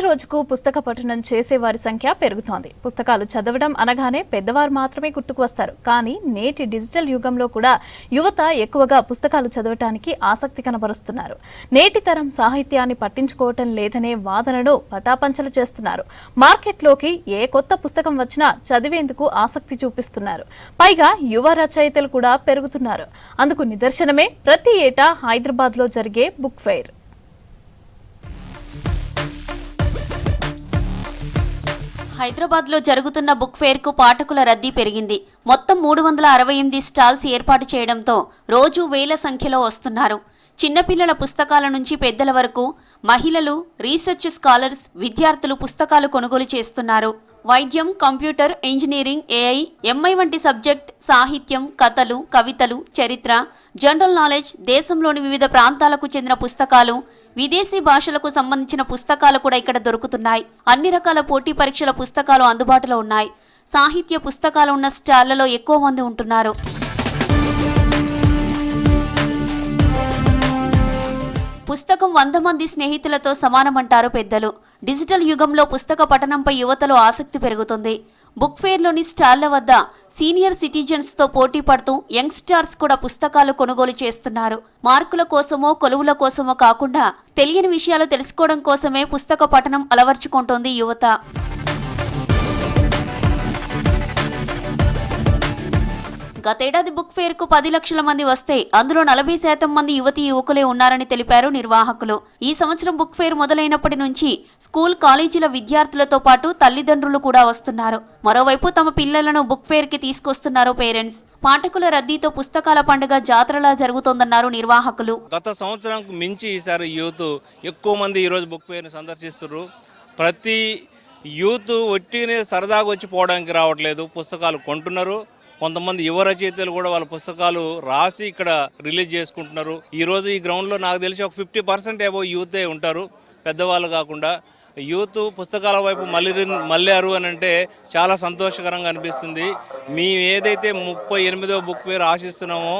రోజుకు పుస్తక పఠనం చేసే వారి సంఖ్య పెరుగుతోంది. పుస్తకాలు చదవడం అనగానే పెద్దవారు మాత్రమే గుర్తుకు వస్తారు. కానీ నేటి డిజిటల్ యుగంలో కూడా యువత ఎక్కువగా పుస్తకాలు చదవటానికి ఆసక్తి కనబరుస్తున్నారు. నేటి తరం సాహిత్యాన్ని పట్టించుకోవటం లేదనే వాదనను పటాపంచలు చేస్తున్నారు. మార్కెట్లోకి ఏ కొత్త పుస్తకం వచ్చినా చదివేందుకు ఆసక్తి చూపిస్తున్నారు. పైగా యువ రచయితలు కూడా పెరుగుతున్నారు. అందుకు నిదర్శనమే ప్రతి ఏటా హైదరాబాద్లో జరిగే బుక్ ఫెయిర్. హైదరాబాద్లో జరుగుతున్న బుక్ ఫెయిర్కు పాఠకుల రద్దీ పెరిగింది. మొత్తం 368 స్టాల్స్ ఏర్పాటు చేయడంతో రోజు వేల సంఖ్యలో వస్తున్నారు. చిన్నపిల్లల పుస్తకాల నుంచి పెద్దల వరకు మహిళలు, రీసెర్చ్ స్కాలర్స్, విద్యార్థులు పుస్తకాలు కొనుగోలు చేస్తున్నారు. వైద్యం, కంప్యూటర్, ఇంజనీరింగ్, ఏఐ, ఎంఐ వంటి సబ్జెక్ట్, సాహిత్యం, కథలు, కవితలు, చరిత్ర, జనరల్ నాలెడ్జ్, దేశంలోని వివిధ ప్రాంతాలకు చెందిన పుస్తకాలు, విదేశీ భాషలకు సంబంధించిన పుస్తకాలు కూడా ఇక్కడ దొరుకుతున్నాయి. అన్ని రకాల పోటీ పరీక్షల పుస్తకాలు అందుబాటులో ఉన్నాయి. సాహిత్య పుస్తకాలు ఉన్న స్టాళ్లలో ఎక్కువ మంది ఉంటున్నారు. పుస్తకం 100 మంది స్నేహితులతో సమానమంటారు పెద్దలు. డిజిటల్ యుగంలో పుస్తక పఠనంపై యువతలో ఆసక్తి పెరుగుతుంది. బుక్ ఫెయిర్లోని స్టాళ్ల వద్ద సీనియర్ సిటిజన్స్తో పోటీ పడుతూ యంగ్స్టార్స్ కూడా పుస్తకాలు కొనుగోలు చేస్తున్నారు. మార్కుల కోసమో కొలువుల కోసమో కాకుండా తెలియని విషయాలు తెలుసుకోవడం కోసమే పుస్తక పఠనం అలవర్చుకుంటోంది యువత. గతేడాది బుక్ ఫెయిర్కు 10 లక్షల మంది వస్తే అందులో 40% మంది యువతీ యువకులే ఉన్నారని తెలిపారు నిర్వాహకులు. ఈ సంవత్సరం బుక్ ఫెయిర్ మొదలైనప్పటి నుంచి స్కూల్, కాలేజీల విద్యార్థులతో పాటు తల్లిదండ్రులు కూడా వస్తున్నారు. మరోవైపు తమ పిల్లలను బుక్ ఫెయిర్కి తీసుకొస్తున్నారు పేరెంట్స్. పాఠకుల రద్దీతో పుస్తకాల పండుగ జాతరలా జరుగుతోందన్నారు నిర్వాహకులు. గత సంవత్సరానికి మించి ఈసారి యూత్ ఎక్కువ మంది ఈరోజు బుక్ ఫెయిర్ని సందర్శిస్తున్నారు. ప్రతి యూత్ ఒట్టినే సరదాగా వచ్చి పోవడానికి రావట్లేదు, పుస్తకాలు కొంటున్నారు. కొంతమంది యువ రచయితలు కూడా వాళ్ళ పుస్తకాలు రాసి ఇక్కడ రిలీజ్ చేసుకుంటున్నారు. ఈరోజు ఈ గ్రౌండ్లో నాకు తెలిసి ఒక 50% ఏవో యూతే ఉంటారు, పెద్దవాళ్ళు కాకుండా. యూత్ పుస్తకాల వైపు మళ్ళారు అని అంటే చాలా సంతోషకరంగా అనిపిస్తుంది. మేము ఏదైతే 38వ బుక్ ఫెయిర్ ఆశిస్తున్నామో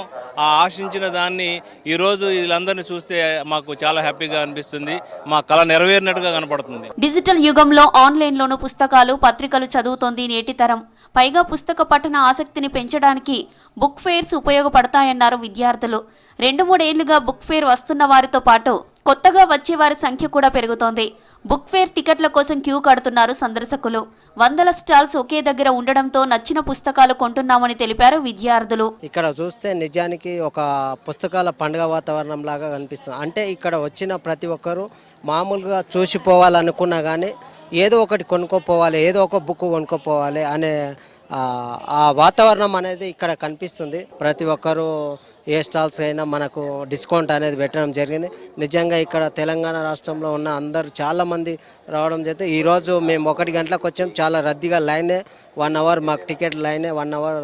ఆ ఆశించిన దాన్ని ఈరోజు వీళ్ళందరినీ చూస్తే మాకు చాలా హ్యాపీగా అనిపిస్తుంది. మా కళ నెరవేరినట్టుగా కనపడుతుంది. డిజిటల్ యుగంలో ఆన్లైన్లోనూ పుస్తకాలు, పత్రికలు చదువుతోంది నేటి తరం. పైగా పుస్తక పఠన ఆసక్తిని పెంచడానికి బుక్ ఫెయిర్స్ ఉపయోగపడతాయన్నారు విద్యార్థులు. 2-3 ఏళ్లుగా బుక్ ఫెయిర్ వస్తున్న వారితో పాటు కొత్తగా వచ్చే వారి సంఖ్య కూడా పెరుగుతోంది. బుక్ ఫెయిర్ టికెట్ల కోసం క్యూ కడుతున్నారు సందర్శకులు. 100 స్టాల్స్ ఒకే దగ్గర ఉండడంతో నచ్చిన పుస్తకాలు కొంటున్నామని తెలిపారు విద్యార్థులు. ఇక్కడ చూస్తే నిజానికి ఒక పుస్తకాల పండుగ వాతావరణం లాగా కనిపిస్తుంది. అంటే ఇక్కడ వచ్చిన ప్రతి ఒక్కరూ మామూలుగా చూసిపోవాలనుకున్నా కానీ ఏదో ఒకటి కొనుక్కోపోవాలి, ఏదో ఒక బుక్ కొనుక్కోపోవాలి అనే ఆ వాతావరణం అనేది ఇక్కడ కనిపిస్తుంది. ప్రతి ఒక్కరూ ఏ స్టాల్స్ అయినా మనకు డిస్కౌంట్ అనేది పెట్టడం జరిగింది. నిజంగా ఇక్కడ తెలంగాణ రాష్ట్రంలో ఉన్న అందరూ చాలామంది రావడం జరిగింది. ఈరోజు మేము 1 గంటలకు వచ్చాం, చాలా రద్దీగా లైనే. 1 అవర్ మాకు టికెట్ లైనే 1 అవర్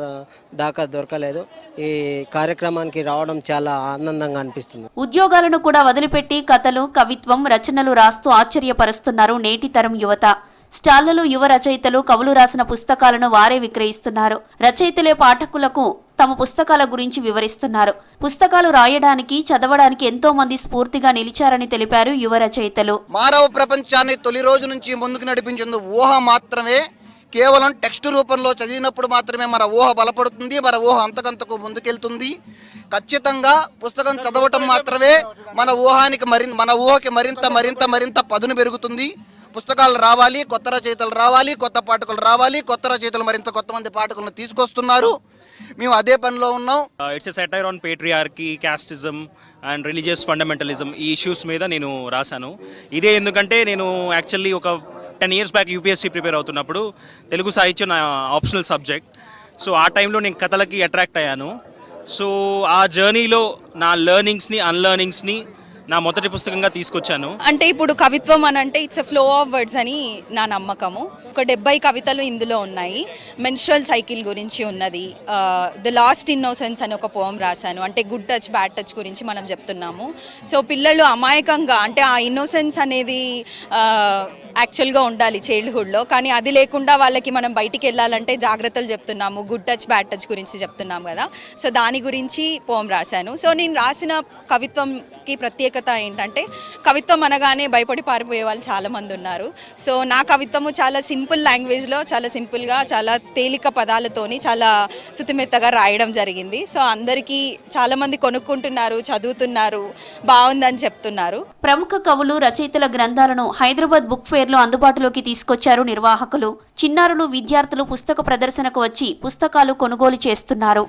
దాకా దొరకలేదు. ఈ కార్యక్రమానికి రావడం చాలా ఆనందంగా అనిపిస్తుంది. ఉద్యోగాలను కూడా వదిలిపెట్టి కథలు, కవిత్వం, రచనలు రాస్తూ ఆశ్చర్యపరుస్తున్నారు నేటి తరం యువత. స్టాళ్లలో యువ రచయితలు, కవులు రాసిన పుస్తకాలను వారే విక్రయిస్తున్నారు. రచయితలే పాఠకులకు తమ పుస్తకాల గురించి వివరిస్తున్నారు. పుస్తకాలు రాయడానికి, చదవడానికి ఎంతో మంది స్ఫూర్తిగా నిలిచారని తెలిపారు యువ రచయితలు. మానవ ప్రపంచాన్ని తొలి రోజు నుంచి ముందుకు నడిపించింది ఊహ మాత్రమే. కేవలం టెక్స్ట్ రూపంలో చదివినప్పుడు మాత్రమే మన ఊహ బలపడుతుంది, మన ఊహ అంతకంతకు ముందుకెళ్తుంది. ఖచ్చితంగా పుస్తకం చదవటం మాత్రమే మన ఊహకి మరింత పదును పెరుగుతుంది. పుస్తకాలు రావాలి, కొత్త రచయితలు రావాలి, కొత్త పాఠకులు రావాలి, కొత్త రచయితలు మరింత కొంతమంది పాఠకులను తీసుకొస్తున్నారు. మేము అదే పనిలో ఉన్నాం. It's a satire on patriarchy, casteism and religious fundamentalism. ఈ ఇష్యూస్ మీద నేను రాశాను. ఇదే ఎందుకంటే నేను యాక్చువల్లీ ఒక 10 years బ్యాక్ యూపీఎస్సీ ప్రిపేర్ అవుతున్నప్పుడు తెలుగు సాహిత్యం నా ఆప్షనల్ సబ్జెక్ట్. సో ఆ టైంలో నేను కథలకి అట్రాక్ట్ అయ్యాను. సో ఆ జర్నీలో నా లెర్నింగ్స్ని, అన్లెర్నింగ్స్ని నా మొదటి పుస్తకంగా తీసుకొచ్చాను. అంటే ఇప్పుడు కవిత్వం అని అంటే it's a flow of words అని నా నమ్మకము. ఒక 70 కవితలు ఇందులో ఉన్నాయి. మెన్స్ట్రల్ సైకిల్ గురించి ఉన్నది. ద లాస్ట్ ఇన్నోసెన్స్ అని ఒక పోయం రాశాను. అంటే గుడ్ టచ్ బ్యాడ్ టచ్ గురించి మనం చెప్తున్నాము. సో పిల్లలు అమాయకంగా, అంటే ఆ ఇన్నోసెన్స్ అనేది యాక్చువల్గా ఉండాలి చైల్డ్హుడ్లో, కానీ అది లేకుండా వాళ్ళకి మనం బయటికి వెళ్ళాలంటే జాగ్రత్తలు చెప్తున్నాము. గుడ్ టచ్ బ్యాడ్ టచ్ గురించి చెప్తున్నాం కదా. సో దాని గురించి పోయం రాశాను. సో నేను రాసిన కవిత్వంకి ప్రత్యేకత ఏంటంటే, కవిత్వం అనగానే భయపడి పారిపోయే వాళ్ళు చాలామంది ఉన్నారు. సో నా కవిత్వము చాలా సింపుల్ లాంగ్వేజ్లో, చాలా సింపుల్గా, చాలా తేలిక పదాలతోని చాలా శుతిమెత్తగా రాయడం జరిగింది. సో అందరికీ చాలామంది కొనుక్కుంటున్నారు, చదువుతున్నారు, బాగుందని చెప్తున్నారు. ప్రముఖ కవులు, రచయితల గ్రంథాలను హైదరాబాద్ బుక్ ఫేర్లో అందుబాటులోకి తీసుకొచ్చారు నిర్వాహకులు. చిన్నారులు, విద్యార్థులు పుస్తక ప్రదర్శనకు వచ్చి పుస్తకాలు కొనుగోలు చేస్తున్నారు.